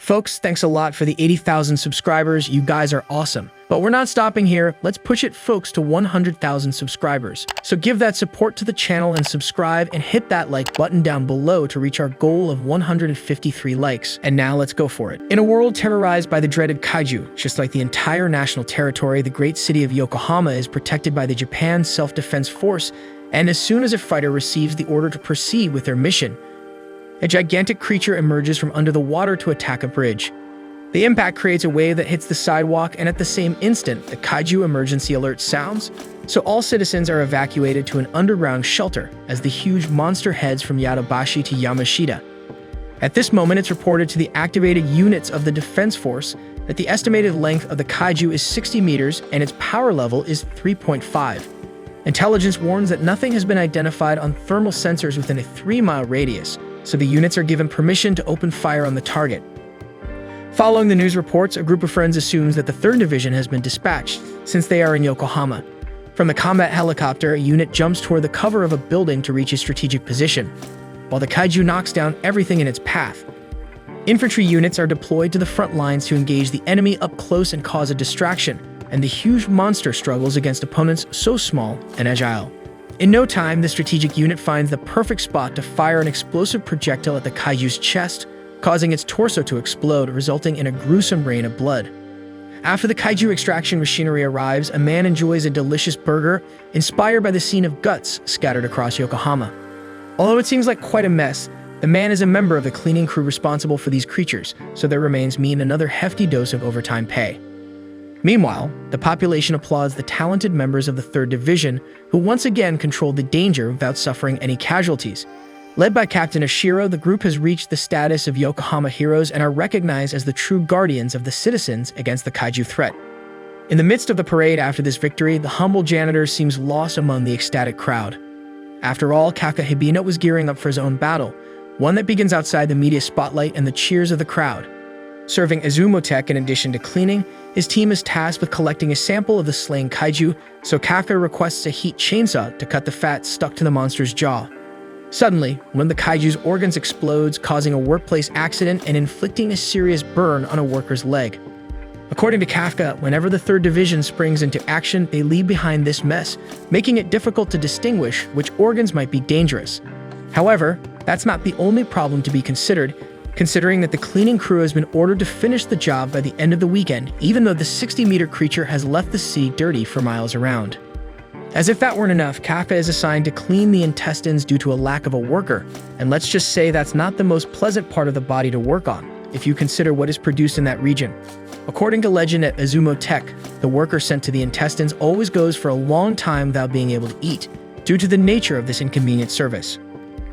Folks, thanks a lot for the 80,000 subscribers. You guys are awesome. But we're not stopping here. Let's push it, folks, to 100,000 subscribers. So give that support to the channel and subscribe and hit that like button down below to reach our goal of 153 likes. And now let's go for it. In a world terrorized by the dreaded Kaiju, just like the entire national territory, the great city of Yokohama is protected by the Japan Self-Defense Force, and as soon as a fighter receives the order to proceed with their mission, a gigantic creature emerges from under the water to attack a bridge. The impact creates a wave that hits the sidewalk, and at the same instant, the Kaiju emergency alert sounds, so all citizens are evacuated to an underground shelter as the huge monster heads from Yadabashi to Yamashita. At this moment, it's reported to the activated units of the Defense Force that the estimated length of the Kaiju is 60 meters and its power level is 3.5. Intelligence warns that nothing has been identified on thermal sensors within a 3-mile radius, so the units are given permission to open fire on the target. Following the news reports, a group of friends assumes that the 3rd Division has been dispatched, since they are in Yokohama. From the combat helicopter, a unit jumps toward the cover of a building to reach a strategic position, while the Kaiju knocks down everything in its path. Infantry units are deployed to the front lines to engage the enemy up close and cause a distraction, and the huge monster struggles against opponents so small and agile. In no time, the strategic unit finds the perfect spot to fire an explosive projectile at the Kaiju's chest, causing its torso to explode, resulting in a gruesome rain of blood. After the Kaiju extraction machinery arrives, a man enjoys a delicious burger inspired by the scene of guts scattered across Yokohama. Although it seems like quite a mess, the man is a member of the cleaning crew responsible for these creatures, so there remains me another hefty dose of overtime pay. Meanwhile, the population applauds the talented members of the 3rd Division, who once again controlled the danger without suffering any casualties. Led by Captain Ashiro, the group has reached the status of Yokohama heroes and are recognized as the true guardians of the citizens against the Kaiju threat. In the midst of the parade after this victory, the humble janitor seems lost among the ecstatic crowd. After all, Kaka Hibino was gearing up for his own battle, one that begins outside the media spotlight and the cheers of the crowd. Serving Azumotech in addition to cleaning, his team is tasked with collecting a sample of the slain Kaiju, so Kaka requests a heat chainsaw to cut the fat stuck to the monster's jaw. Suddenly, one of the Kaiju's organs explodes, causing a workplace accident and inflicting a serious burn on a worker's leg. According to Kafka, whenever the 3rd Division springs into action, they leave behind this mess, making it difficult to distinguish which organs might be dangerous. However, that's not the only problem to be considered, considering that the cleaning crew has been ordered to finish the job by the end of the weekend, even though the 60-meter creature has left the sea dirty for miles around. As if that weren't enough, Kafka is assigned to clean the intestines due to a lack of a worker, and let's just say that's not the most pleasant part of the body to work on, if you consider what is produced in that region. According to legend at Azumotech, the worker sent to the intestines always goes for a long time without being able to eat, due to the nature of this inconvenient service.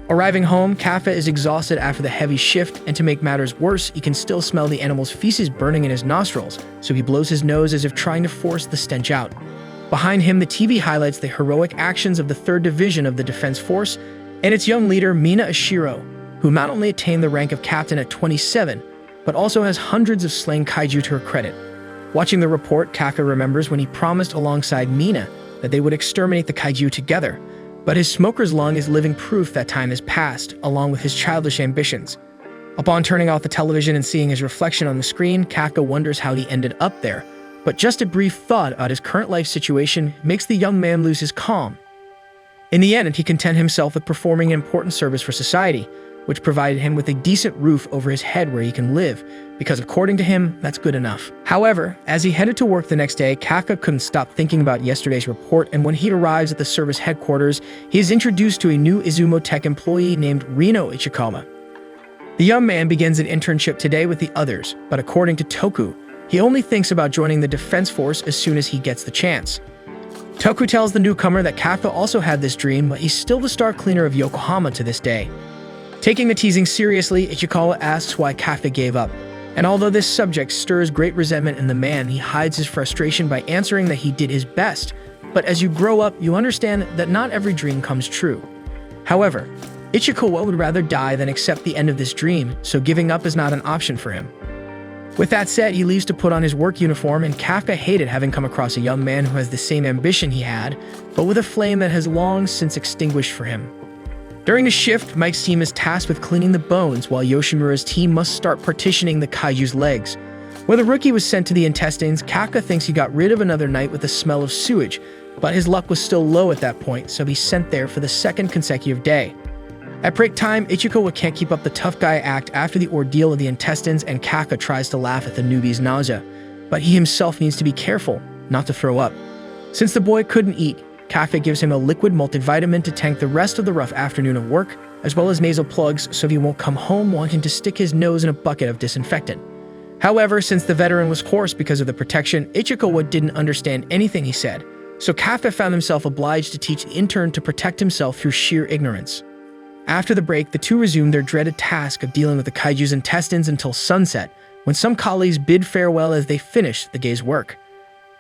Arriving home, Kafka is exhausted after the heavy shift, and to make matters worse, he can still smell the animal's feces burning in his nostrils, so he blows his nose as if trying to force the stench out. Behind him, the TV highlights the heroic actions of the 3rd Division of the Defense Force and its young leader, Mina Ashiro, who not only attained the rank of captain at 27, but also has hundreds of slain Kaiju to her credit. Watching the report, Kaka remembers when he promised alongside Mina that they would exterminate the Kaiju together, but his smoker's lung is living proof that time has passed, along with his childish ambitions. Upon turning off the television and seeing his reflection on the screen, Kaka wonders how he ended up there, but just a brief thought about his current life situation makes the young man lose his calm. In the end, he content himself with performing an important service for society, which provided him with a decent roof over his head where he can live, because according to him, that's good enough. However, as he headed to work the next day, Kaka couldn't stop thinking about yesterday's report, and when he arrives at the service headquarters, he is introduced to a new Azumotech employee named Rino Ichikoma. The young man begins an internship today with the others, but according to Toku, he only thinks about joining the Defense Force as soon as he gets the chance. Toku tells the newcomer that Kaka also had this dream, but he's still the star cleaner of Yokohama to this day. Taking the teasing seriously, Ichikawa asks why Kafka gave up, and although this subject stirs great resentment in the man, he hides his frustration by answering that he did his best, but as you grow up, you understand that not every dream comes true. However, Ichikawa would rather die than accept the end of this dream, so giving up is not an option for him. With that said, he leaves to put on his work uniform, and Kafka hated having come across a young man who has the same ambition he had, but with a flame that has long since extinguished for him. During the shift, Mike's team is tasked with cleaning the bones, while Yoshimura's team must start partitioning the Kaiju's legs. When the rookie was sent to the intestines, Kaka thinks he got rid of another night with the smell of sewage, but his luck was still low at that point, so he's sent there for the second consecutive day. At break time, Ichikawa can't keep up the tough guy act after the ordeal of the intestines, and Kaka tries to laugh at the newbie's nausea, but he himself needs to be careful not to throw up. Since the boy couldn't eat, Kaka gives him a liquid multivitamin to tank the rest of the rough afternoon of work, as well as nasal plugs so he won't come home wanting to stick his nose in a bucket of disinfectant. However, since the veteran was hoarse because of the protection, Ichikawa didn't understand anything he said, so Kafka found himself obliged to teach the intern to protect himself through sheer ignorance. After the break, the two resumed their dreaded task of dealing with the Kaiju's intestines until sunset, when some colleagues bid farewell as they finished the day's work.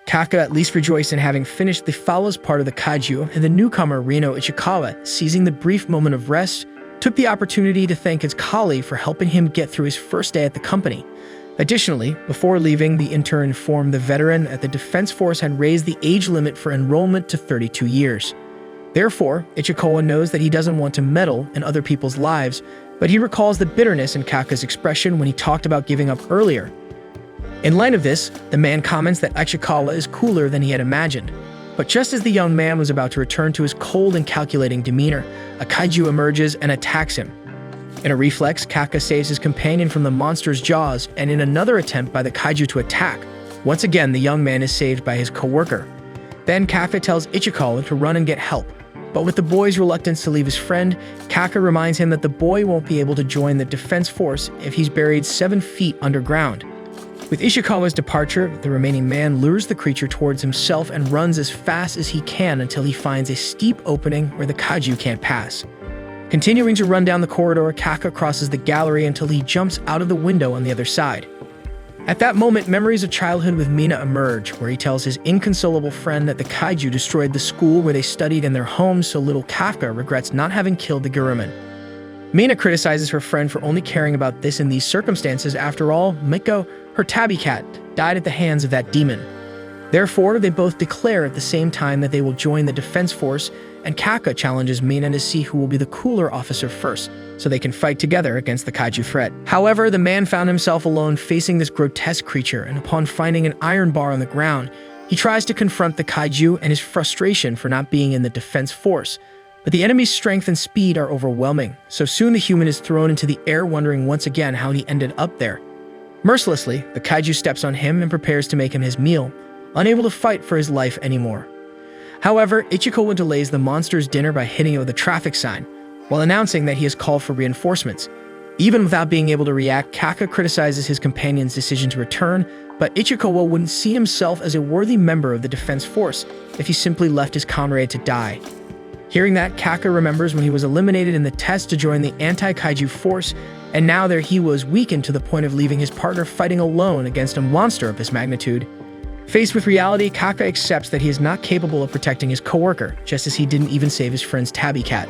Kafka at least rejoiced in having finished the foulest part of the Kaiju, and the newcomer Reno Ichikawa, seizing the brief moment of rest, took the opportunity to thank his colleague for helping him get through his first day at the company. Additionally, before leaving, the intern informed the veteran that the Defense Force had raised the age limit for enrollment to 32 years. Therefore, Ichikawa knows that he doesn't want to meddle in other people's lives, but he recalls the bitterness in Kaka's expression when he talked about giving up earlier. In light of this, the man comments that Ichikawa is cooler than he had imagined. But just as the young man was about to return to his cold and calculating demeanor, a kaiju emerges and attacks him. In a reflex, Kaka saves his companion from the monster's jaws, and in another attempt by the kaiju to attack, once again the young man is saved by his co-worker. Then Kaka tells Ichikawa to run and get help. But with the boy's reluctance to leave his friend, Kaka reminds him that the boy won't be able to join the Defense Force if he's buried 7 feet underground. With Ishikawa's departure, the remaining man lures the creature towards himself and runs as fast as he can until he finds a steep opening where the kaiju can't pass. Continuing to run down the corridor, Kaka crosses the gallery until he jumps out of the window on the other side. At that moment, memories of childhood with Mina emerge, where he tells his inconsolable friend that the kaiju destroyed the school where they studied in their home, so little Kafka regrets not having killed the Guruman. Mina criticizes her friend for only caring about this in these circumstances. After all, Miko, her tabby cat, died at the hands of that demon. Therefore, they both declare at the same time that they will join the Defense Force, and Kaka challenges Mina to see who will be the cooler officer first, so they can fight together against the kaiju threat. However, the man found himself alone facing this grotesque creature, and upon finding an iron bar on the ground, he tries to confront the kaiju and his frustration for not being in the Defense Force. But the enemy's strength and speed are overwhelming, so soon the human is thrown into the air, wondering once again how he ended up there. Mercilessly, the kaiju steps on him and prepares to make him his meal, unable to fight for his life anymore. However, Ichikawa delays the monster's dinner by hitting it with a traffic sign, while announcing that he has called for reinforcements. Even without being able to react, Kaka criticizes his companion's decision to return, but Ichikawa wouldn't see himself as a worthy member of the Defense Force if he simply left his comrade to die. Hearing that, Kaka remembers when he was eliminated in the test to join the anti-kaiju force, and now there he was weakened to the point of leaving his partner fighting alone against a monster of this magnitude. Faced with reality, Kaka accepts that he is not capable of protecting his coworker, just as he didn't even save his friend's tabby cat.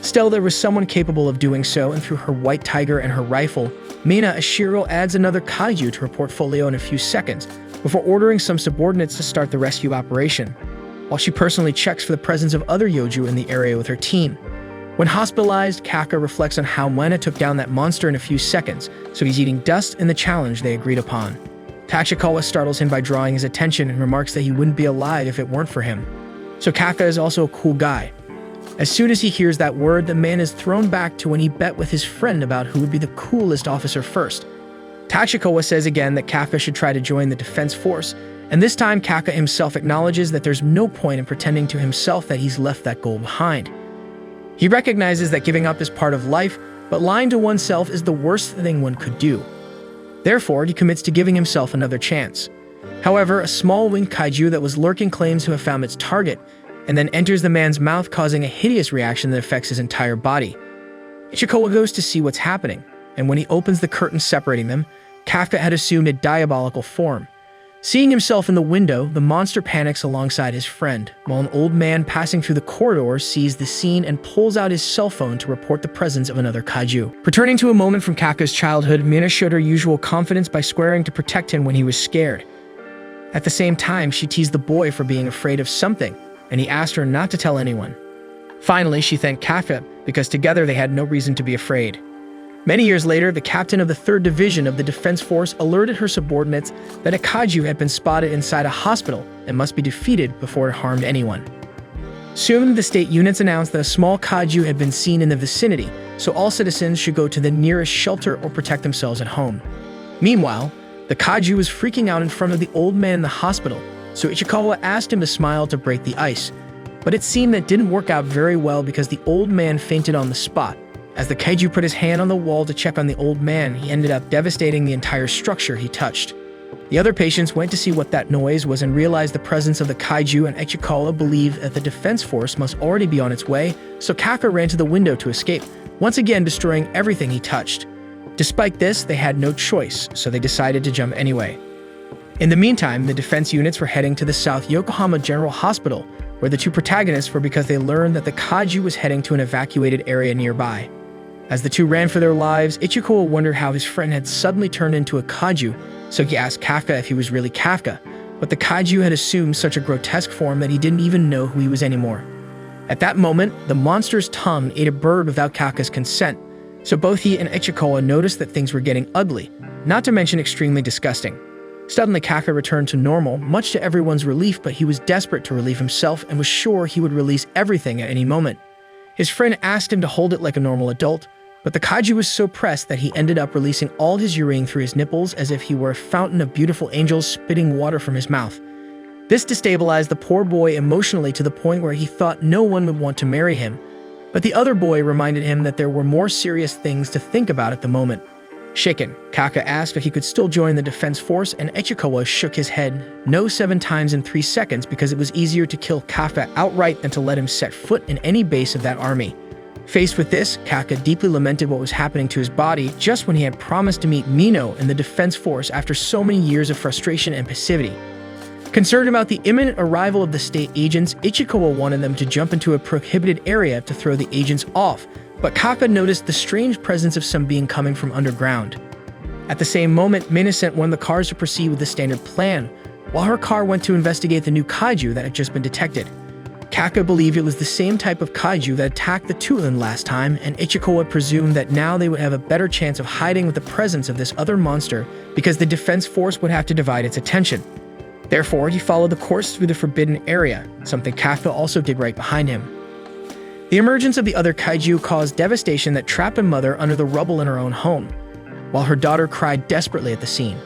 Still, there was someone capable of doing so, and through her white tiger and her rifle, Mina Ashiro adds another kaiju to her portfolio in a few seconds, before ordering some subordinates to start the rescue operation, while she personally checks for the presence of other Yoju in the area with her team. When hospitalized, Kaka reflects on how Mena took down that monster in a few seconds, so he's eating dust in the challenge they agreed upon. Tachikawa startles him by drawing his attention and remarks that he wouldn't be alive if it weren't for him. So Kaka is also a cool guy. As soon as he hears that word, the man is thrown back to when he bet with his friend about who would be the coolest officer first. Tachikawa says again that Kaka should try to join the Defense Force, and this time Kaka himself acknowledges that there's no point in pretending to himself that he's left that goal behind. He recognizes that giving up is part of life, but lying to oneself is the worst thing one could do. Therefore, he commits to giving himself another chance. However, a small winged kaiju that was lurking claims to have found its target, and then enters the man's mouth, causing a hideous reaction that affects his entire body. Ichikawa goes to see what's happening, and when he opens the curtain separating them, Kafka had assumed a diabolical form. Seeing himself in the window, the monster panics alongside his friend, while an old man passing through the corridor sees the scene and pulls out his cell phone to report the presence of another kaiju. Returning to a moment from Kaka's childhood, Mina showed her usual confidence by swearing to protect him when he was scared. At the same time, she teased the boy for being afraid of something, and he asked her not to tell anyone. Finally, she thanked Kaka because together they had no reason to be afraid. Many years later, the captain of the 3rd Division of the Defense Force alerted her subordinates that a kaiju had been spotted inside a hospital and must be defeated before it harmed anyone. Soon, the state units announced that a small kaiju had been seen in the vicinity, so all citizens should go to the nearest shelter or protect themselves at home. Meanwhile, the kaiju was freaking out in front of the old man in the hospital, so Ichikawa asked him to smile to break the ice. But it seemed that didn't work out very well because the old man fainted on the spot. As the kaiju put his hand on the wall to check on the old man, he ended up devastating the entire structure he touched. The other patients went to see what that noise was and realized the presence of the kaiju, and Ichikawa believed that the defense force must already be on its way, so Kaka ran to the window to escape, once again destroying everything he touched. Despite this, they had no choice, so they decided to jump anyway. In the meantime, the defense units were heading to the South Yokohama General Hospital, where the two protagonists were because they learned that the kaiju was heading to an evacuated area nearby. As the two ran for their lives, Ichikawa wondered how his friend had suddenly turned into a kaiju, so he asked Kafka if he was really Kafka, but the kaiju had assumed such a grotesque form that he didn't even know who he was anymore. At that moment, the monster's tongue ate a bird without Kafka's consent, so both he and Ichikawa noticed that things were getting ugly, not to mention extremely disgusting. Suddenly, Kafka returned to normal, much to everyone's relief, but he was desperate to relieve himself and was sure he would release everything at any moment. His friend asked him to hold it like a normal adult, but the kaiju was so pressed that he ended up releasing all his urine through his nipples as if he were a fountain of beautiful angels spitting water from his mouth. This destabilized the poor boy emotionally to the point where he thought no one would want to marry him. But the other boy reminded him that there were more serious things to think about at the moment. Shaken, Kaka asked if he could still join the defense force, and Ichikawa shook his head no 7 times in 3 seconds because it was easier to kill Kaka outright than to let him set foot in any base of that army. Faced with this, Kaka deeply lamented what was happening to his body just when he had promised to meet Mino in the defense force after so many years of frustration and passivity. Concerned about the imminent arrival of the state agents, Ichikawa wanted them to jump into a prohibited area to throw the agents off, but Kaka noticed the strange presence of some being coming from underground. At the same moment, Mina sent one of the cars to proceed with the standard plan, while her car went to investigate the new kaiju that had just been detected. Kaka believed it was the same type of kaiju that attacked the Tulin last time, and Ichikawa presumed that now they would have a better chance of hiding with the presence of this other monster because the defense force would have to divide its attention. Therefore, he followed the course through the forbidden area, something Kaka also did right behind him. The emergence of the other kaiju caused devastation that trapped a mother under the rubble in her own home, while her daughter cried desperately at the scene.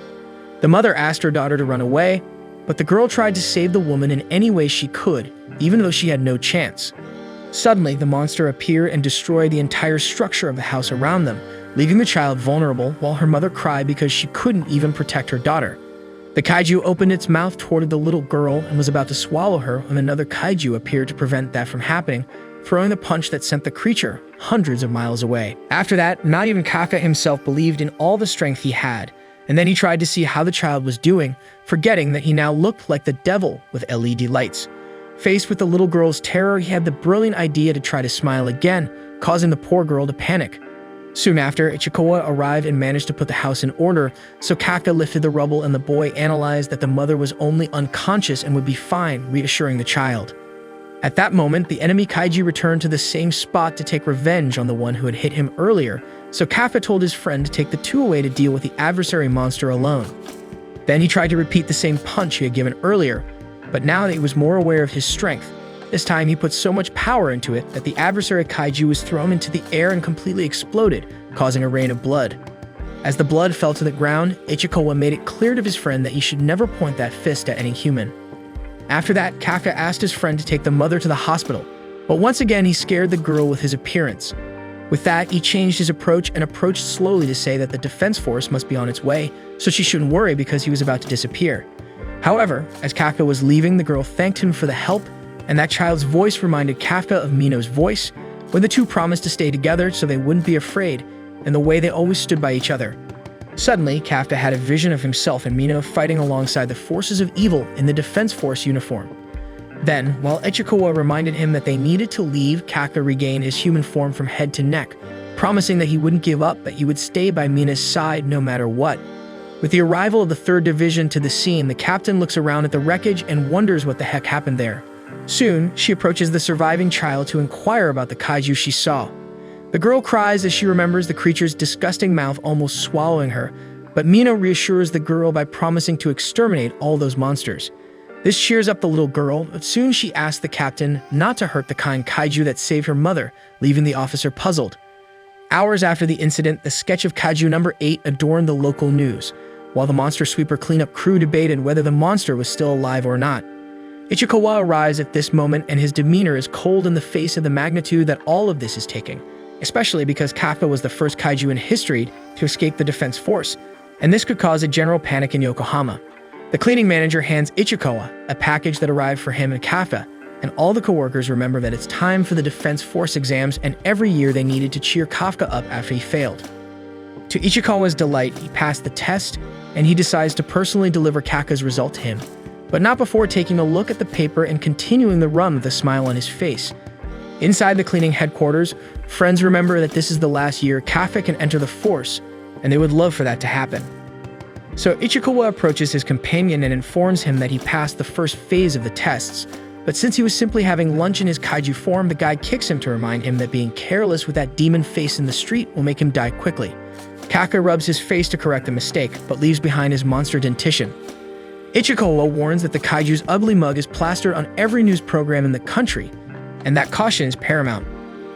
The mother asked her daughter to run away, but the girl tried to save the woman in any way she could, even though she had no chance. Suddenly, the monster appeared and destroyed the entire structure of the house around them, leaving the child vulnerable while her mother cried because she couldn't even protect her daughter. The kaiju opened its mouth toward the little girl and was about to swallow her when another kaiju appeared to prevent that from happening, throwing the punch that sent the creature hundreds of miles away. After that, not even Kaka himself believed in all the strength he had, and then he tried to see how the child was doing, forgetting that he now looked like the devil with LED lights. Faced with the little girl's terror, he had the brilliant idea to try to smile again, causing the poor girl to panic. Soon after, Ichikawa arrived and managed to put the house in order, so Kaka lifted the rubble and the boy analyzed that the mother was only unconscious and would be fine, reassuring the child. At that moment, the enemy kaiju returned to the same spot to take revenge on the one who had hit him earlier, so Kaka told his friend to take the two away to deal with the adversary monster alone. Then he tried to repeat the same punch he had given earlier, but now that he was more aware of his strength, this time he put so much power into it that the adversary kaiju was thrown into the air and completely exploded, causing a rain of blood. As the blood fell to the ground, Ichikawa made it clear to his friend that he should never point that fist at any human. After that, Kaka asked his friend to take the mother to the hospital, but once again he scared the girl with his appearance. With that, he changed his approach and approached slowly to say that the defense force must be on its way, so she shouldn't worry because he was about to disappear. However, as Kaka was leaving, the girl thanked him for the help, and that child's voice reminded Kafka of Mino's voice, when the two promised to stay together so they wouldn't be afraid, and the way they always stood by each other. Suddenly, Kafka had a vision of himself and Mino fighting alongside the forces of evil in the defense force uniform. Then, while Ichikawa reminded him that they needed to leave, Kafka regained his human form from head to neck, promising that he wouldn't give up, but he would stay by Mina's side no matter what. With the arrival of the 3rd Division to the scene, the captain looks around at the wreckage and wonders what the heck happened there. Soon, she approaches the surviving child to inquire about the kaiju she saw. The girl cries as she remembers the creature's disgusting mouth almost swallowing her, but Mino reassures the girl by promising to exterminate all those monsters. This cheers up the little girl, but soon she asks the captain not to hurt the kind kaiju that saved her mother, leaving the officer puzzled. Hours after the incident, the sketch of Kaiju number 8 adorned the local news, while the monster sweeper cleanup crew debated whether the monster was still alive or not. Ichikawa arrives at this moment, and his demeanor is cold in the face of the magnitude that all of this is taking, especially because Kafka was the first kaiju in history to escape the defense force, and this could cause a general panic in Yokohama. The cleaning manager hands Ichikawa a package that arrived for him and Kafka, and all the coworkers remember that it's time for the defense force exams, and every year they needed to cheer Kafka up after he failed. To Ichikawa's delight, he passed the test, and he decides to personally deliver Kafka's result to him, but not before taking a look at the paper and continuing the run with a smile on his face. Inside the cleaning headquarters, friends remember that this is the last year Kafka can enter the force, and they would love for that to happen. So Ichikawa approaches his companion and informs him that he passed the first phase of the tests, but since he was simply having lunch in his kaiju form, the guy kicks him to remind him that being careless with that demon face in the street will make him die quickly. Kafka rubs his face to correct the mistake, but leaves behind his monster dentition. Ichikawa warns that the kaiju's ugly mug is plastered on every news program in the country, and that caution is paramount.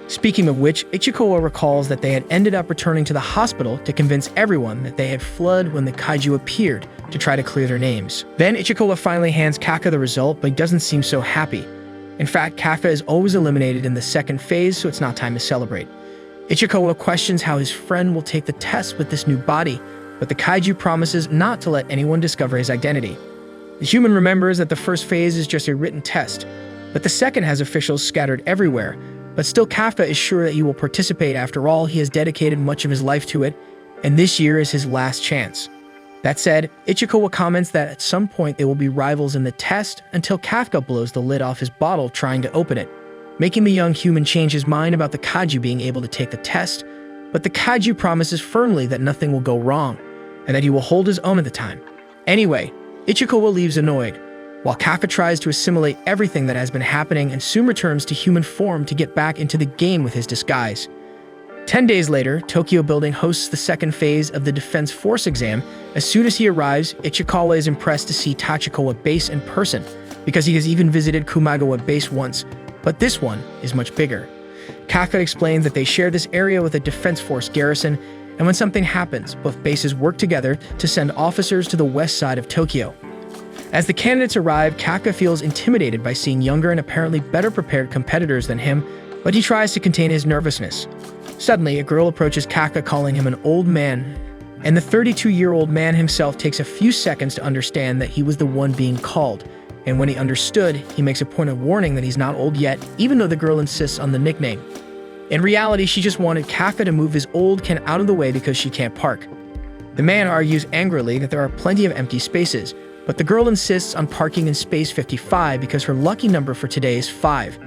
Speaking of which, Ichikawa recalls that they had ended up returning to the hospital to convince everyone that they had fled when the kaiju appeared to try to clear their names. Then Ichikawa finally hands Kafka the result, but he doesn't seem so happy. In fact, Kafka is always eliminated in the second phase, so it's not time to celebrate. Ichikawa questions how his friend will take the test with this new body, but the kaiju promises not to let anyone discover his identity. The human remembers that the first phase is just a written test, but the second has officials scattered everywhere. But still, Kafka is sure that he will participate. After all, he has dedicated much of his life to it, and this year is his last chance. That said, Ichikawa comments that at some point they will be rivals in the test until Kafka blows the lid off his bottle trying to open it, making the young human change his mind about the kaiju being able to take the test, but the kaiju promises firmly that nothing will go wrong, and that he will hold his own at the time. Anyway, Ichikawa leaves annoyed, while Kafka tries to assimilate everything that has been happening and soon returns to human form to get back into the game with his disguise. 10 days later, Tokyo Building hosts the second phase of the Defense Force exam. As soon as he arrives, Ichikawa is impressed to see Tachikawa Base in person, because he has even visited Kumagawa Base once, but this one is much bigger. Kafka explains that they share this area with a Defense Force garrison, and when something happens, both bases work together to send officers to the west side of Tokyo. As the candidates arrive, Kafka feels intimidated by seeing younger and apparently better prepared competitors than him, but he tries to contain his nervousness. Suddenly, a girl approaches Kafka calling him an old man, and the 32-year-old man himself takes a few seconds to understand that he was the one being called, and when he understood, he makes a point of warning that he's not old yet, even though the girl insists on the nickname. In reality, she just wanted Kafka to move his old Ken out of the way because she can't park. The man argues angrily that there are plenty of empty spaces, but the girl insists on parking in space 55 because her lucky number for today is 5.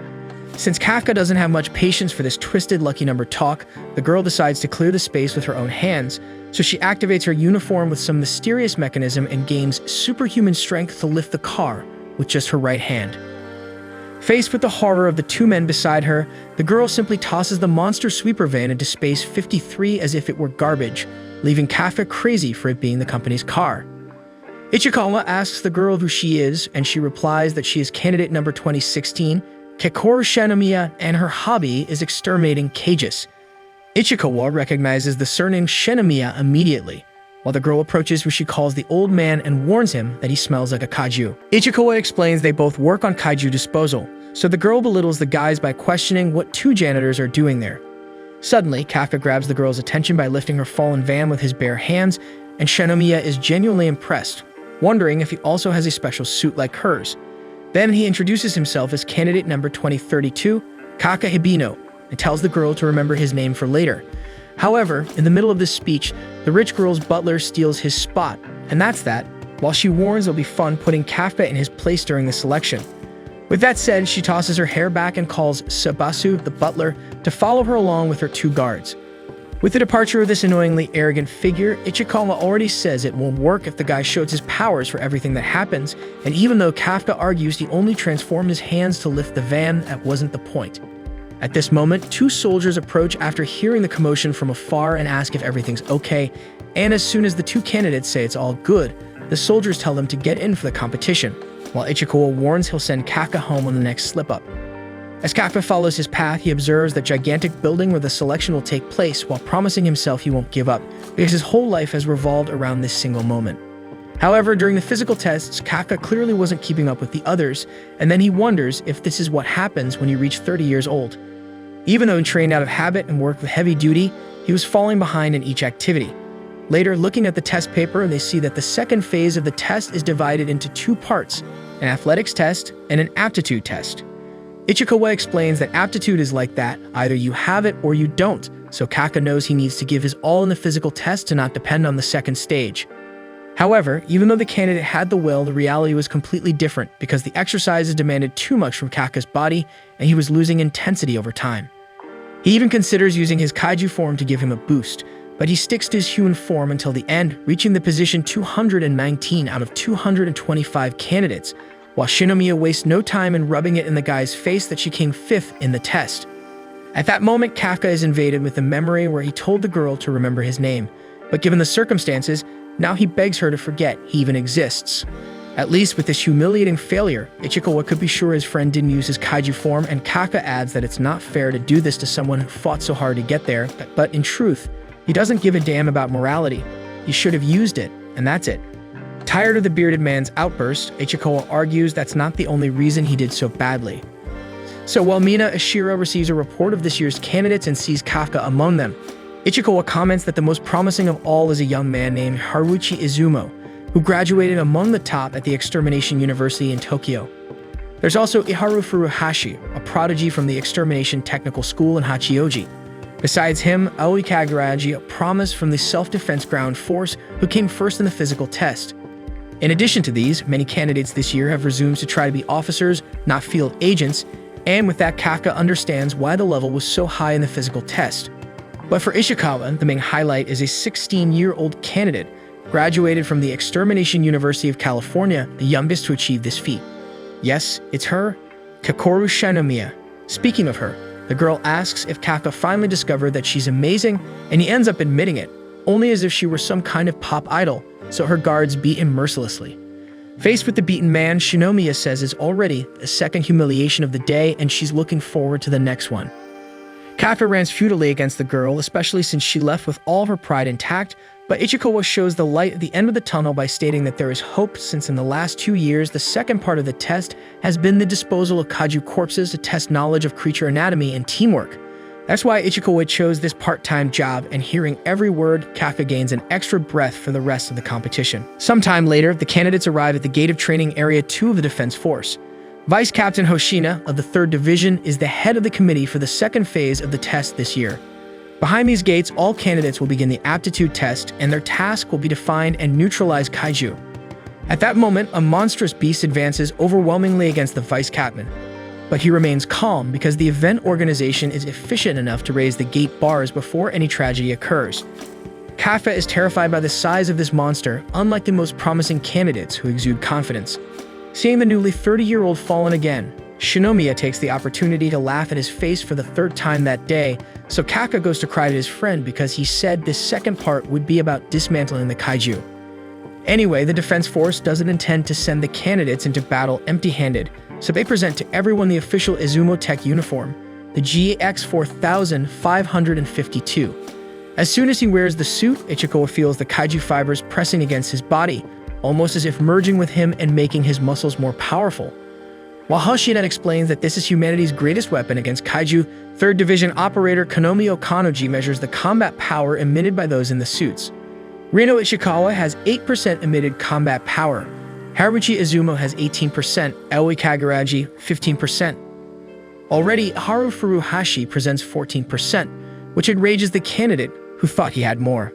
Since Kafka doesn't have much patience for this twisted lucky number talk, the girl decides to clear the space with her own hands, so she activates her uniform with some mysterious mechanism and gains superhuman strength to lift the car with just her right hand. Faced with the horror of the two men beside her, the girl simply tosses the monster sweeper van into space 53 as if it were garbage, leaving Kafka crazy for it being the company's car. Ichikawa asks the girl who she is, and she replies that she is candidate number 2016, Kekoru Shinomiya, and her hobby is exterminating cages. Ichikawa recognizes the surname Shinomiya immediately, while the girl approaches who she calls the old man and warns him that he smells like a kaiju. Ichikawa explains they both work on kaiju disposal, so the girl belittles the guys by questioning what two janitors are doing there. Suddenly, Kafka grabs the girl's attention by lifting her fallen van with his bare hands, and Shinomiya is genuinely impressed, wondering if he also has a special suit like hers. Then he introduces himself as candidate number 2032, Kaka Hibino, and tells the girl to remember his name for later. However, in the middle of this speech, the rich girl's butler steals his spot, and that's that, while she warns it'll be fun putting Kafka in his place during the selection. With that said, she tosses her hair back and calls Sabasu, the butler, to follow her along with her two guards. With the departure of this annoyingly arrogant figure, Ichikawa already says it won't work if the guy shows his powers for everything that happens, and even though Kafka argues he only transformed his hands to lift the van, that wasn't the point. At this moment, two soldiers approach after hearing the commotion from afar and ask if everything's okay, and as soon as the two candidates say it's all good, the soldiers tell them to get in for the competition, while Ichikawa warns he'll send Kafka home on the next slip-up. As Kafka follows his path, he observes that gigantic building where the selection will take place while promising himself he won't give up, because his whole life has revolved around this single moment. However, during the physical tests, Kafka clearly wasn't keeping up with the others, and then he wonders if this is what happens when you reach 30 years old. Even though he trained out of habit and worked with heavy duty, he was falling behind in each activity. Later, looking at the test paper, they see that the second phase of the test is divided into two parts, an athletics test and an aptitude test. Ichikawa explains that aptitude is like that, either you have it or you don't, so Kafka knows he needs to give his all in the physical test to not depend on the second stage. However, even though the candidate had the will, the reality was completely different because the exercises demanded too much from Kafka's body and he was losing intensity over time. He even considers using his Kaiju form to give him a boost, but he sticks to his human form until the end, reaching the position 219 out of 225 candidates, while Shinomiya wastes no time in rubbing it in the guy's face that she came 5th in the test. At that moment, Kafka is invaded with the memory where he told the girl to remember his name, but given the circumstances, now he begs her to forget he even exists. At least with this humiliating failure, Ichikawa could be sure his friend didn't use his Kaiju form, and Kafka adds that it's not fair to do this to someone who fought so hard to get there, but in truth, he doesn't give a damn about morality. He should have used it, and that's it. Tired of the bearded man's outburst, Ichikawa argues that's not the only reason he did so badly. So while Mina Ashira receives a report of this year's candidates and sees Kafka among them, Ichikawa comments that the most promising of all is a young man named Haruichi Izumo, who graduated among the top at the Extermination University in Tokyo. There's also Iharu Furuhashi, a prodigy from the Extermination Technical School in Hachioji. Besides him, Aoi Kaguraji, a promise from the Self-Defense Ground Force, who came first in the physical test. In addition to these, many candidates this year have resumed to try to be officers, not field agents, and with that, Kafka understands why the level was so high in the physical test. But for Ishikawa, the main highlight is a 16-year-old candidate, graduated from the Extermination University of California, the youngest to achieve this feat. Yes, it's her, Kakoru Shinomiya. Speaking of her, the girl asks if Kafka finally discovered that she's amazing, and he ends up admitting it, only as if she were some kind of pop idol, so her guards beat him mercilessly. Faced with the beaten man, Shinomiya says it's already the second humiliation of the day, and she's looking forward to the next one. Kafka rants futilely against the girl, especially since she left with all of her pride intact, but Ichikawa shows the light at the end of the tunnel by stating that there is hope, since in the last 2 years, the second part of the test has been the disposal of Kaiju corpses to test knowledge of creature anatomy and teamwork. That's why Ichikawa chose this part-time job, and hearing every word, Kafka gains an extra breath for the rest of the competition. Sometime later, the candidates arrive at the gate of training area 2 of the Defense Force. Vice Captain Hoshina of the 3rd Division is the head of the committee for the second phase of the test this year. Behind these gates, all candidates will begin the aptitude test, and their task will be to find and neutralize Kaiju. At that moment, a monstrous beast advances overwhelmingly against the vice captain. But he remains calm because the event organization is efficient enough to raise the gate bars before any tragedy occurs. Kafka is terrified by the size of this monster, unlike the most promising candidates who exude confidence. Seeing the newly 30-year-old fallen again, Shinomiya takes the opportunity to laugh at his face for the 3rd time that day, so Kafka goes to cry to his friend because he said this second part would be about dismantling the Kaiju. Anyway, the Defense Force doesn't intend to send the candidates into battle empty-handed, so they present to everyone the official Izumo Tech uniform, the GX 4552. As soon as he wears the suit, Ichikawa feels the Kaiju fibers pressing against his body, almost as if merging with him and making his muscles more powerful. While Hoshina explains that this is humanity's greatest weapon against Kaiju, 3rd Division Operator Konomio Kanoji measures the combat power emitted by those in the suits. Rino Ishikawa has 8% emitted combat power. Haruichi Izumo has 18%, Aoi Kaguraji 15%. Already, Haru Furuhashi presents 14%, which enrages the candidate who thought he had more.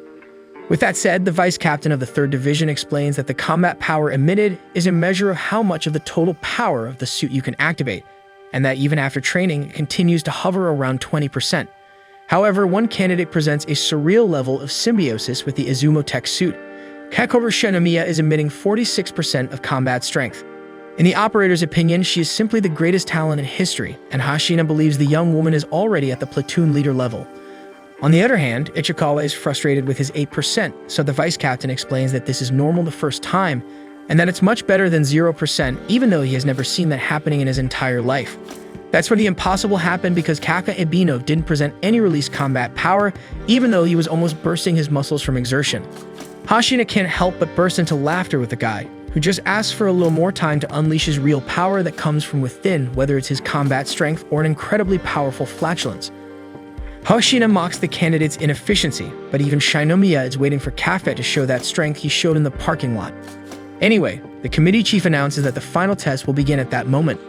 With that said, the vice captain of the 3rd Division explains that the combat power emitted is a measure of how much of the total power of the suit you can activate, and that even after training, it continues to hover around 20%. However, one candidate presents a surreal level of symbiosis with the Izumo Tech suit. Kakoru Shinomiya is emitting 46% of combat strength. In the operator's opinion, she is simply the greatest talent in history, and Hashina believes the young woman is already at the platoon leader level. On the other hand, Ichikawa is frustrated with his 8%, so the vice captain explains that this is normal the first time, and that it's much better than 0%, even though he has never seen that happening in his entire life. That's where the impossible happened because Kaka Ibino didn't present any released combat power, even though he was almost bursting his muscles from exertion. Hashina can't help but burst into laughter with the guy, who just asks for a little more time to unleash his real power that comes from within, whether it's his combat strength or an incredibly powerful flatulence. Hashina mocks the candidate's inefficiency, but even Shinomiya is waiting for Kafe to show that strength he showed in the parking lot. Anyway, the committee chief announces that the final test will begin at that moment.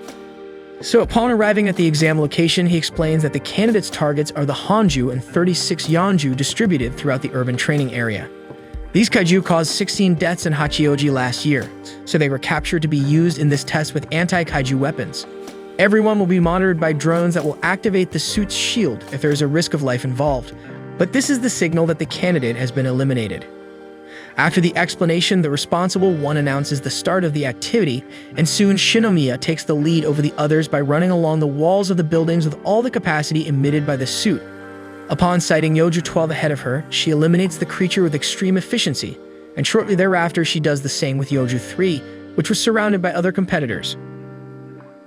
So upon arriving at the exam location, he explains that the candidates' targets are the Honju and 36 Yonju distributed throughout the urban training area. These Kaiju caused 16 deaths in Hachioji last year, so they were captured to be used in this test with anti-Kaiju weapons. Everyone will be monitored by drones that will activate the suit's shield if there is a risk of life involved, but this is the signal that the candidate has been eliminated. After the explanation, the responsible one announces the start of the activity, and soon Shinomiya takes the lead over the others by running along the walls of the buildings with all the capacity emitted by the suit. Upon sighting Yoju 12 ahead of her, she eliminates the creature with extreme efficiency, and shortly thereafter she does the same with Yoju 3, which was surrounded by other competitors.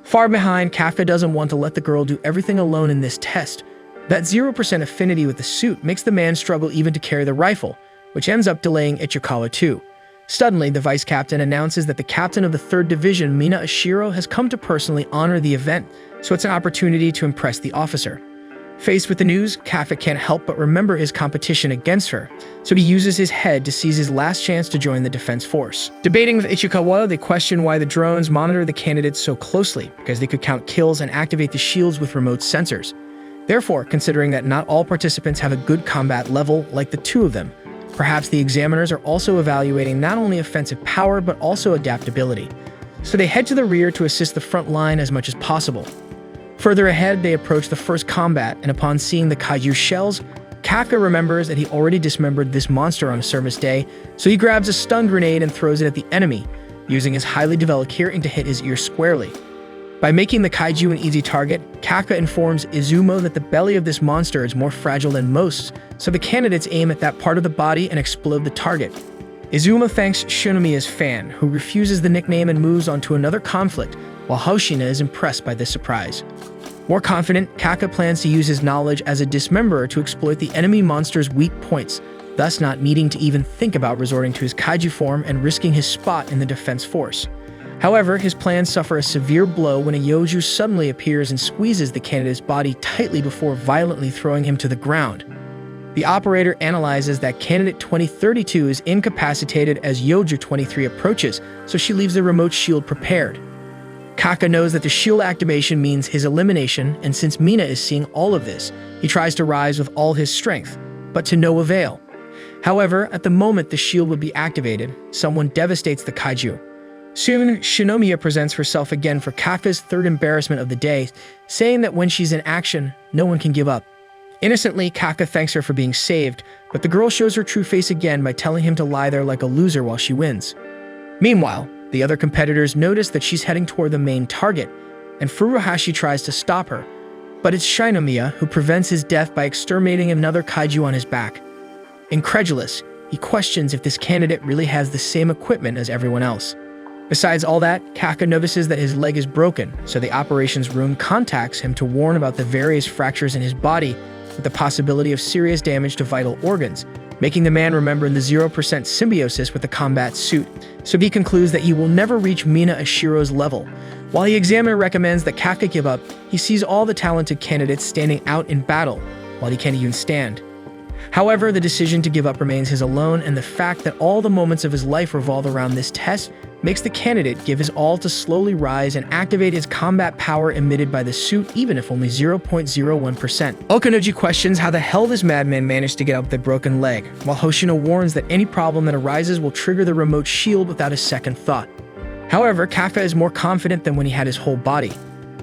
Far behind, Kafka doesn't want to let the girl do everything alone in this test. That 0% affinity with the suit makes the man struggle even to carry the rifle, which ends up delaying Ichikawa too. Suddenly, the vice captain announces that the captain of the 3rd Division, Mina Ashiro, has come to personally honor the event, so it's an opportunity to impress the officer. Faced with the news, Kafka can't help but remember his competition against her, so he uses his head to seize his last chance to join the defense force. Debating with Ichikawa, they question why the drones monitor the candidates so closely, because they could count kills and activate the shields with remote sensors. Therefore, considering that not all participants have a good combat level like the two of them, perhaps the examiners are also evaluating not only offensive power but also adaptability. So they head to the rear to assist the front line as much as possible. Further ahead, they approach the first combat, and upon seeing the Kaiju shells, Kafka remembers that he already dismembered this monster on a service day, so he grabs a stun grenade and throws it at the enemy, using his highly developed hearing to hit his ear squarely. By making the Kaiju an easy target, Kafka informs Izumo that the belly of this monster is more fragile than most, so the candidates aim at that part of the body and explode the target. Izumo thanks Shinomiya's fan, who refuses the nickname and moves on to another conflict, while Hoshina is impressed by this surprise. More confident, Kaka plans to use his knowledge as a dismemberer to exploit the enemy monster's weak points, thus not needing to even think about resorting to his Kaiju form and risking his spot in the defense force. However, his plans suffer a severe blow when a Yoju suddenly appears and squeezes the candidate's body tightly before violently throwing him to the ground. The operator analyzes that candidate 2032 is incapacitated as Yoju 23 approaches, so she leaves the remote shield prepared. Kaka knows that the shield activation means his elimination, and since Mina is seeing all of this, he tries to rise with all his strength, but to no avail. However, at the moment the shield would be activated, someone devastates the Kaiju. Soon, Shinomiya presents herself again for Kaka's 3rd embarrassment of the day, saying that when she's in action, no one can give up. Innocently, Kaka thanks her for being saved, but the girl shows her true face again by telling him to lie there like a loser while she wins. Meanwhile, the other competitors notice that she's heading toward the main target, and Furuhashi tries to stop her, but it's Shinomiya who prevents his death by exterminating another Kaiju on his back. Incredulous, he questions if this candidate really has the same equipment as everyone else. Besides all that, Kaka notices that his leg is broken, so the operations room contacts him to warn about the various fractures in his body with the possibility of serious damage to vital organs, making the man remember the 0% symbiosis with the combat suit, so he concludes that he will never reach Mina Ashiro's level. While the examiner recommends that Kafka give up, he sees all the talented candidates standing out in battle, while he can't even stand. However, the decision to give up remains his alone, and the fact that all the moments of his life revolve around this test makes the candidate give his all to slowly rise and activate his combat power emitted by the suit, even if only 0.01%. Okanoji questions how the hell this madman managed to get up with a broken leg, while Hoshino warns that any problem that arises will trigger the remote shield without a second thought. However, Kafka is more confident than when he had his whole body.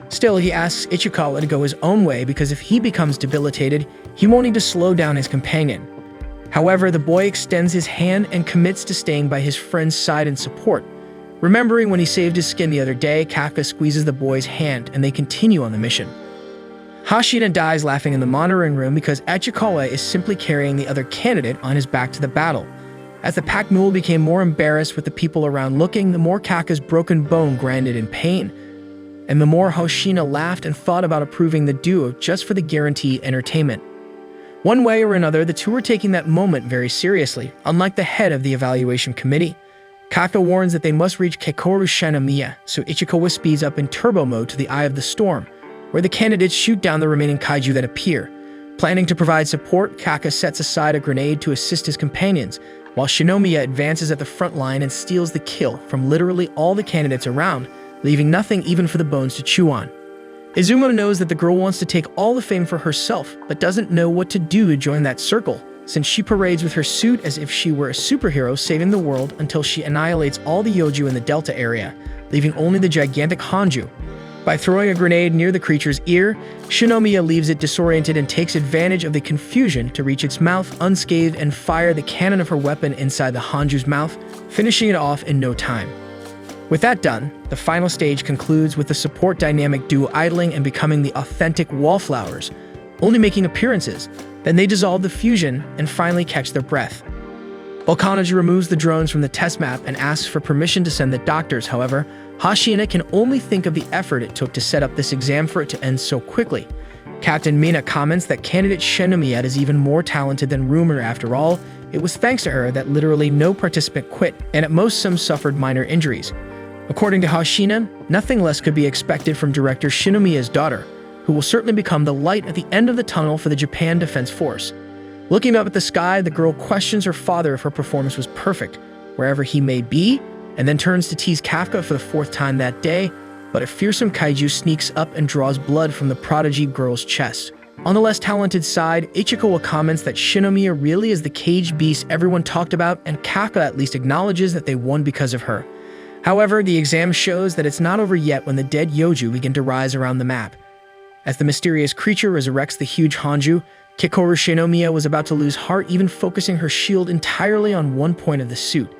Still, he asks Ichikawa to go his own way because if he becomes debilitated, he won't need to slow down his companion. However, the boy extends his hand and commits to staying by his friend's side in support. Remembering when he saved his skin the other day, Kafka squeezes the boy's hand and they continue on the mission. Hashina dies laughing in the monitoring room because Ichikawa is simply carrying the other candidate on his back to the battle. As the pack mule became more embarrassed with the people around looking, the more Kafka's broken bone grinded in pain, and the more Hoshina laughed and thought about approving the duo just for the guaranteed entertainment. One way or another, the two were taking that moment very seriously, unlike the head of the evaluation committee. Kafka warns that they must reach Kekoru Shinomiya, so Ichikawa speeds up in turbo mode to the Eye of the Storm, where the candidates shoot down the remaining kaiju that appear. Planning to provide support, Kafka sets aside a grenade to assist his companions, while Shinomiya advances at the front line and steals the kill from literally all the candidates around, leaving nothing even for the bones to chew on. Izumo knows that the girl wants to take all the fame for herself, but doesn't know what to do to join that circle, since she parades with her suit as if she were a superhero saving the world until she annihilates all the Yoju in the Delta area, leaving only the gigantic Hanju. By throwing a grenade near the creature's ear, Shinomiya leaves it disoriented and takes advantage of the confusion to reach its mouth unscathed and fire the cannon of her weapon inside the Hanju's mouth, finishing it off in no time. With that done, the final stage concludes with the support dynamic duo idling and becoming the authentic wallflowers, only making appearances. Then they dissolve the fusion and finally catch their breath. Volcanology removes the drones from the test map and asks for permission to send the doctors. However, Hashina can only think of the effort it took to set up this exam for it to end so quickly. Captain Mina comments that candidate Shinomiya is even more talented than rumor. After all, it was thanks to her that literally no participant quit, and at most some suffered minor injuries. According to Hashina, nothing less could be expected from director Shinomiya's daughter, who will certainly become the light at the end of the tunnel for the Japan Defense Force. Looking up at the sky, the girl questions her father if her performance was perfect, wherever he may be, and then turns to tease Kafka for the fourth time that day, but a fearsome kaiju sneaks up and draws blood from the prodigy girl's chest. On the less talented side, Ichikawa comments that Shinomiya really is the caged beast everyone talked about, and Kafka at least acknowledges that they won because of her. However, the exam shows that it's not over yet when the dead Yoju begin to rise around the map. As the mysterious creature resurrects the huge Hanju, Kekoru Shinomiya was about to lose heart, even focusing her shield entirely on one point of the suit.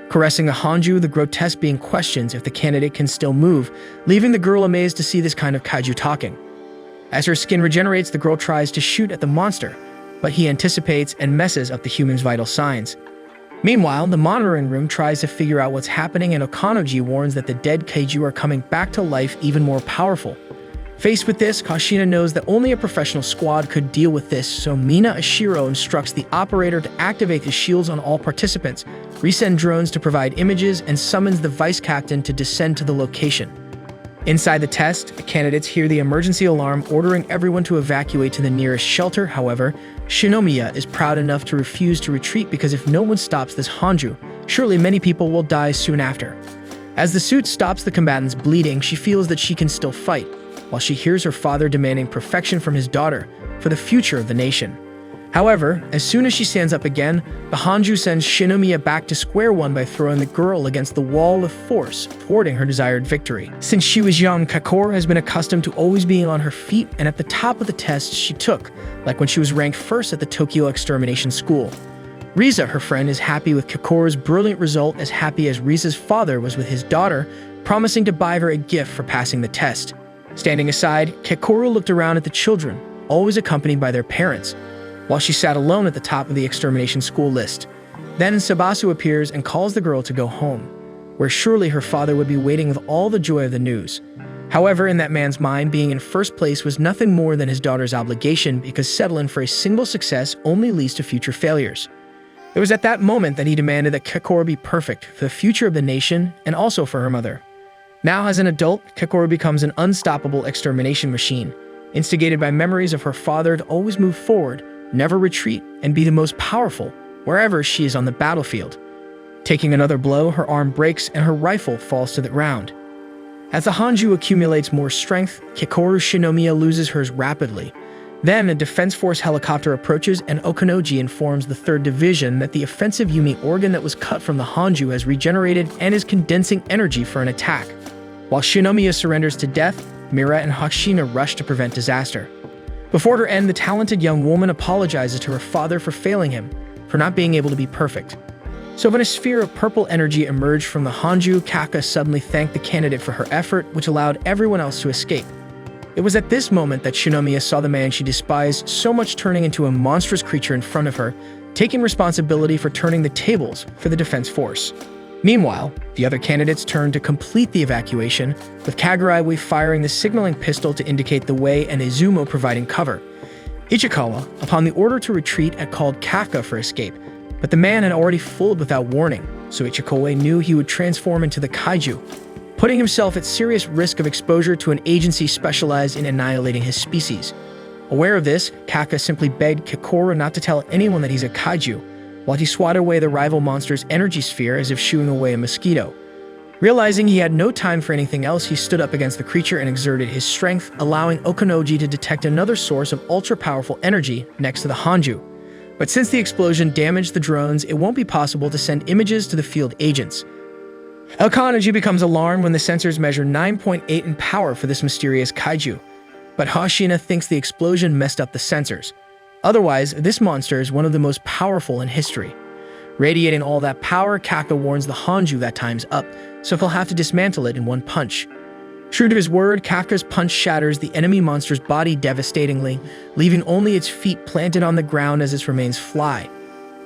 Caressing the Hanju, the grotesque being questions if the candidate can still move, leaving the girl amazed to see this kind of kaiju talking. As her skin regenerates, the girl tries to shoot at the monster, but he anticipates and messes up the human's vital signs. Meanwhile, the monitoring room tries to figure out what's happening, and Okanoji warns that the dead kaiju are coming back to life even more powerful. Faced with this, Kashina knows that only a professional squad could deal with this, so Mina Ashiro instructs the operator to activate the shields on all participants, resend drones to provide images, and summons the vice captain to descend to the location. Inside the test, the candidates hear the emergency alarm ordering everyone to evacuate to the nearest shelter. However, Shinomiya is proud enough to refuse to retreat because if no one stops this Hanju, surely many people will die soon after. As the suit stops the combatants bleeding, she feels that she can still fight, while she hears her father demanding perfection from his daughter for the future of the nation. However, as soon as she stands up again, the Hanju sends Shinomiya back to square one by throwing the girl against the wall of force, thwarting her desired victory. Since she was young, Kekoru has been accustomed to always being on her feet and at the top of the tests she took, like when she was ranked first at the Tokyo Extermination School. Riza, her friend, is happy with Kekoru's brilliant result, as happy as Riza's father was with his daughter, promising to buy her a gift for passing the test. Standing aside, Kekoru looked around at the children, always accompanied by their parents, while she sat alone at the top of the extermination school list. Then Sabasu appears and calls the girl to go home, where surely her father would be waiting with all the joy of the news. However, in that man's mind, being in first place was nothing more than his daughter's obligation, because settling for a single success only leads to future failures. It was at that moment that he demanded that Kekoru be perfect for the future of the nation and also for her mother. Now, as an adult, Kekoru becomes an unstoppable extermination machine, instigated by memories of her father to always move forward, never retreat, and be the most powerful wherever she is on the battlefield. Taking another blow, her arm breaks and her rifle falls to the ground. As the Hanju accumulates more strength, Kekoru Shinomiya loses hers rapidly. Then a Defense Force helicopter approaches and Okanoji informs the 3rd Division that the offensive Yumi organ that was cut from the Hanju has regenerated and is condensing energy for an attack. While Shinomiya surrenders to death, Mira and Hashina rush to prevent disaster. Before her end, the talented young woman apologizes to her father for failing him, for not being able to be perfect. So when a sphere of purple energy emerged from the Hanju, Kaka suddenly thanked the candidate for her effort, which allowed everyone else to escape. It was at this moment that Shinomiya saw the man she despised so much turning into a monstrous creature in front of her, taking responsibility for turning the tables for the defense force. Meanwhile, the other candidates turned to complete the evacuation, with Kagurawi firing the signaling pistol to indicate the way and Izumo providing cover. Ichikawa, upon the order to retreat, had called Kaka for escape, but the man had already fooled without warning, so Ichikawa knew he would transform into the Kaiju, putting himself at serious risk of exposure to an agency specialized in annihilating his species. Aware of this, Kaka simply begged Kikora not to tell anyone that he's a Kaiju, while he swatted away the rival monster's energy sphere as if shooing away a mosquito. Realizing he had no time for anything else, he stood up against the creature and exerted his strength, allowing Okanoji to detect another source of ultra-powerful energy next to the Hanju. But since the explosion damaged the drones, it won't be possible to send images to the field agents. Okanoji becomes alarmed when the sensors measure 9.8 in power for this mysterious Kaiju, but Hoshina thinks the explosion messed up the sensors. Otherwise, this monster is one of the most powerful in history. Radiating all that power, Kaka warns the Hanju that time's up, so he'll have to dismantle it in one punch. True to his word, Kaka's punch shatters the enemy monster's body devastatingly, leaving only its feet planted on the ground as its remains fly.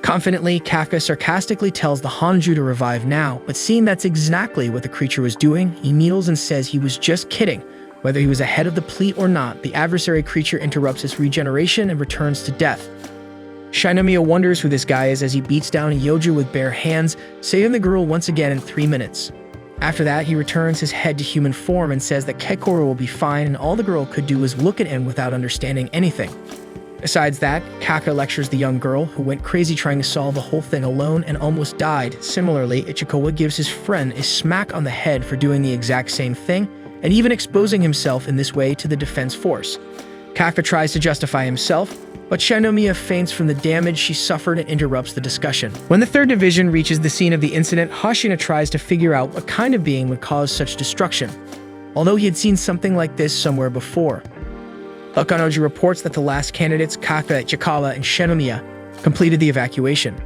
Confidently, Kaka sarcastically tells the Hanju to revive now, but seeing that's exactly what the creature was doing, he kneels and says he was just kidding. Whether he was ahead of the pleat or not, the adversary creature interrupts his regeneration and returns to death. Shinomiya wonders who this guy is as he beats down Yoju with bare hands, saving the girl once again in 3 minutes. After that, he returns his head to human form and says that Kekoro will be fine, and all the girl could do was look at him without understanding anything. Besides that, Kaka lectures the young girl, who went crazy trying to solve the whole thing alone and almost died. Similarly, Ichikawa gives his friend a smack on the head for doing the exact same thing, and even exposing himself in this way to the defense force. Kaka tries to justify himself, but Shinomiya faints from the damage she suffered and interrupts the discussion. When the 3rd Division reaches the scene of the incident, Hoshina tries to figure out what kind of being would cause such destruction, although he had seen something like this somewhere before. Okanoji reports that the last candidates, Kaka, Ichikawa, and Shinomiya, completed the evacuation.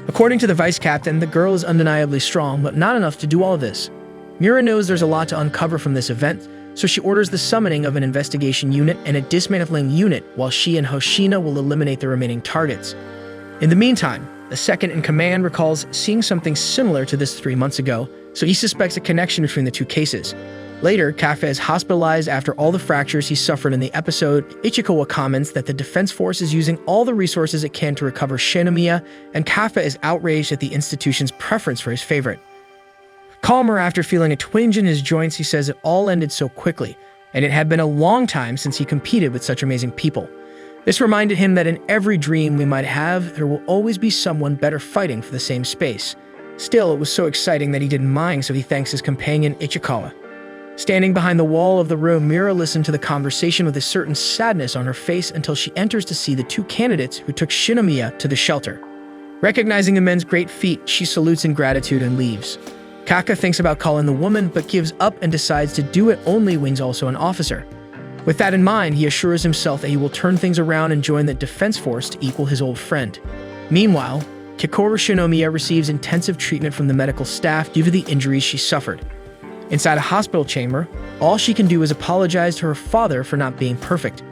According to the vice captain, the girl is undeniably strong, but not enough to do all of this. Mira knows there's a lot to uncover from this event, so she orders the summoning of an investigation unit and a dismantling unit, while she and Hoshina will eliminate the remaining targets. In the meantime, the second-in-command recalls seeing something similar to this 3 months ago, so he suspects a connection between the two cases. Later, Kaka is hospitalized after all the fractures he suffered in the episode. Ichikawa comments that the defense force is using all the resources it can to recover Shinomiya, and Kaka is outraged at the institution's preference for his favorite. Calmer after feeling a twinge in his joints, he says it all ended so quickly, and it had been a long time since he competed with such amazing people. This reminded him that in every dream we might have, there will always be someone better fighting for the same space. Still, it was so exciting that he didn't mind, so he thanks his companion Ichikawa. Standing behind the wall of the room, Mira listened to the conversation with a certain sadness on her face until she enters to see the 2 candidates who took Shinomiya to the shelter. Recognizing the men's great feat, she salutes in gratitude and leaves. Kaka thinks about calling the woman, but gives up and decides to do it only when he's also an officer. With that in mind, he assures himself that he will turn things around and join the defense force to equal his old friend. Meanwhile, Kikoro Shinomiya receives intensive treatment from the medical staff due to the injuries she suffered. Inside a hospital chamber, all she can do is apologize to her father for not being perfect.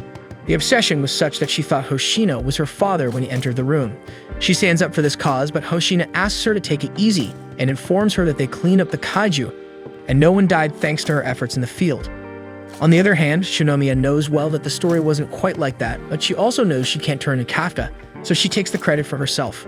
The obsession was such that she thought Hoshina was her father when he entered the room. She stands up for this cause, but Hoshina asks her to take it easy and informs her that they cleaned up the Kaiju, and no one died thanks to her efforts in the field. On the other hand, Shinomiya knows well that the story wasn't quite like that, but she also knows she can't turn to Kafka, so she takes the credit for herself.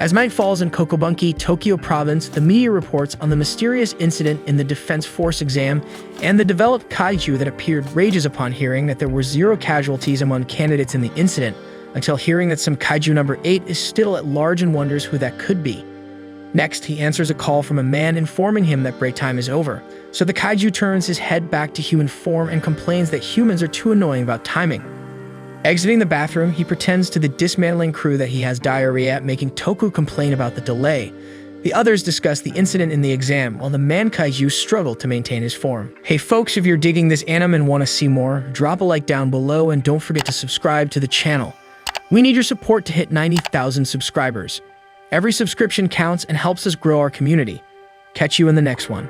As night falls in Kokobunki, Tokyo province, the media reports on the mysterious incident in the Defense Force exam, and the developed Kaiju that appeared rages upon hearing that there were 0 casualties among candidates in the incident, until hearing that some Kaiju number 8 is still at large and wonders who that could be. Next, he answers a call from a man informing him that break time is over, so the Kaiju turns his head back to human form and complains that humans are too annoying about timing. Exiting the bathroom, he pretends to the dismantling crew that he has diarrhea, making Toku complain about the delay. The others discuss the incident in the exam, while the man Kaiju struggled to maintain his form. Hey folks, if you're digging this anime and want to see more, drop a like down below and don't forget to subscribe to the channel. We need your support to hit 90,000 subscribers. Every subscription counts and helps us grow our community. Catch you in the next one.